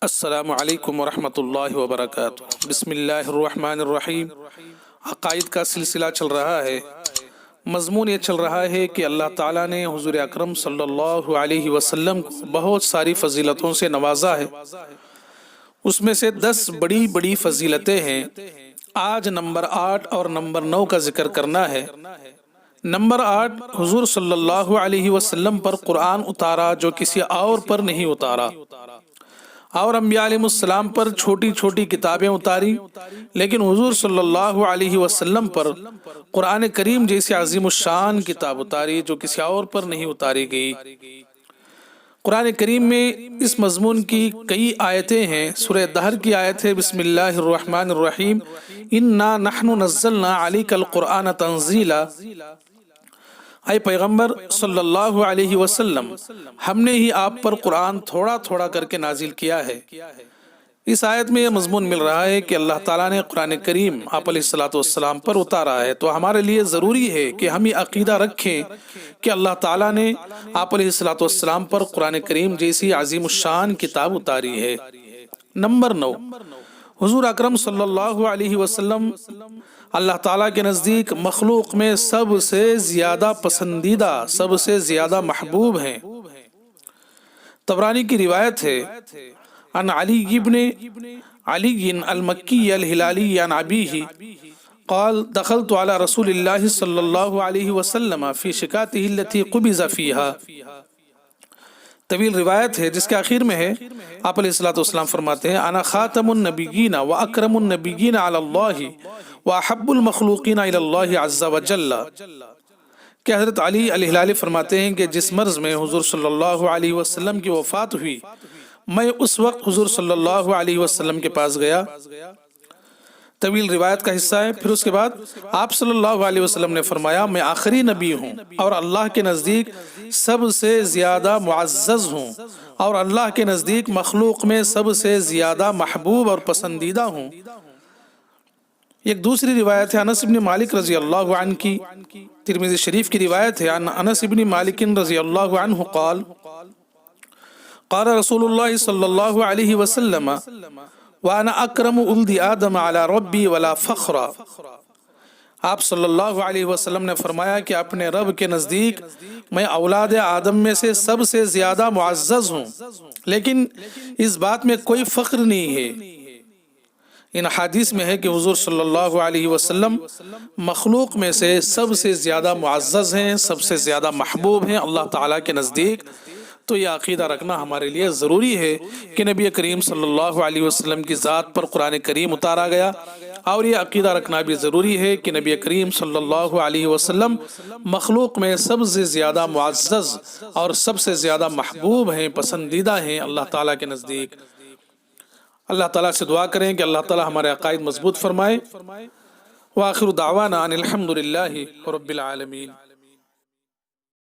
السلام علیکم ورحمۃ اللہ وبرکاتہ۔ بسم اللہ الرحمن الرحیم۔ عقائد کا سلسلہ چل رہا ہے۔ مضمون یہ چل رہا ہے کہ اللہ تعالیٰ نے حضور اکرم صلی اللہ علیہ وسلم کو بہت ساری فضیلتوں سے نوازا ہے۔ اس میں سے 10 بڑی بڑی فضیلتیں ہیں۔ آج نمبر 8 اور نمبر 9 کا ذکر کرنا ہے۔ نمبر 8، حضور صلی اللہ علیہ وسلم پر قرآن اتارا جو کسی اور پر نہیں اتارا، اور انبیاء علیہ السلام پر چھوٹی چھوٹی کتابیں اتاری، لیکن حضور صلی اللہ علیہ وسلم پر قرآن کریم جیسی عظیم الشان کتاب اتاری جو کسی اور پر نہیں اتاری گئی۔ قرآن کریم میں اس مضمون کی کئی آیتیں ہیں۔ سورہ دہر کی آیت ہے بسم اللہ الرحمن الرحیم، انا نحن نزلنا علیک القرآن تنزیلا۔ اے پیغمبر صلی اللہ علیہ وسلم، ہم نے ہی آپ پر قرآن تھوڑا تھوڑا کر کے نازل کیا ہے۔ اس آیت میں یہ مضمون مل رہا ہے کہ اللہ تعالیٰ نے قرآن کریم آپ علیہ السلام پر اتارا ہے، تو ہمارے لیے ضروری ہے کہ ہم یہ عقیدہ رکھیں کہ اللہ تعالیٰ نے آپ علیہ السلام پر قرآن کریم جیسی عظیم الشان کتاب اتاری ہے۔ نمبر 9، حضور اکرم صلی اللہ علیہ وسلم اللہ تعالیٰ کے نزدیک مخلوق میں سب سے زیادہ پسندیدہ، سب سے زیادہ محبوب ہیں۔ طبرانی کی روایت ہے عن علی ابن علی المکی الہلالی عن ابیہ قال دخلت على رسول اللہ صلی اللہ علیہ وسلم فی شکاته التي قبض فیہا۔ طویل روایت ہے جس کے آخر میں ہے آپ علیہ السلام فرماتے ہیں انا خاتم النبیین و اکرم النبیین علی اللہ و احب المخلوقین الی اللہ عز وجل، کہ حضرت علی الہلالی فرماتے ہیں کہ جس مرض میں حضور صلی اللہ علیہ وسلم کی وفات ہوئی، میں اس وقت حضور صلی اللہ علیہ وسلم کے پاس گیا۔ طویل روایت کا حصہ ہے۔ پھر اس کے بعد آپ صلی اللہ علیہ وسلم نے فرمایا میں آخری نبی ہوں اور اللہ کے نزدیک سب سے زیادہ معزز ہوں، اور اللہ کے نزدیک مخلوق میں سب سے زیادہ محبوب اور پسندیدہ ہوں۔ ایک دوسری روایت ہے انس بن مالک رضی اللہ عنہ کی، ترمذی شریف کی روایت ہے انس بن مالک رضی اللہ عنہ قال قال رسول اللہ صلی اللہ علیہ وسلم وَأَنَا أَكْرَمُ أُلْدِ آدَمَ عَلَى رَبِّي وَلَا فَخْرًا۔ آپ صلی اللہ علیہ وسلم نے فرمایا کہ اپنے رب کے نزدیک میں اولاد آدم میں سے سب سے زیادہ معزز ہوں، لیکن اس بات میں کوئی فخر نہیں ہے۔ ان حدیث میں ہے کہ حضور صلی اللہ علیہ وسلم مخلوق میں سے سب سے زیادہ معزز ہیں، سب سے زیادہ محبوب ہیں اللہ تعالیٰ کے نزدیک۔ تو یہ عقیدہ رکھنا ہمارے لیے ضروری ہے کہ نبی کریم صلی اللہ علیہ وسلم کی ذات پر قرآن کریم اتارا گیا، اور یہ عقیدہ رکھنا بھی ضروری ہے کہ نبی کریم صلی اللہ علیہ وسلم مخلوق میں سب سے زیادہ معزز اور سب سے زیادہ محبوب ہیں، پسندیدہ ہیں اللہ تعالیٰ کے نزدیک۔ اللہ تعالیٰ سے دعا کریں کہ اللہ تعالیٰ ہمارے عقائد مضبوط فرمائے۔ وآخر دعوانا ان الحمد للہ رب العالمین۔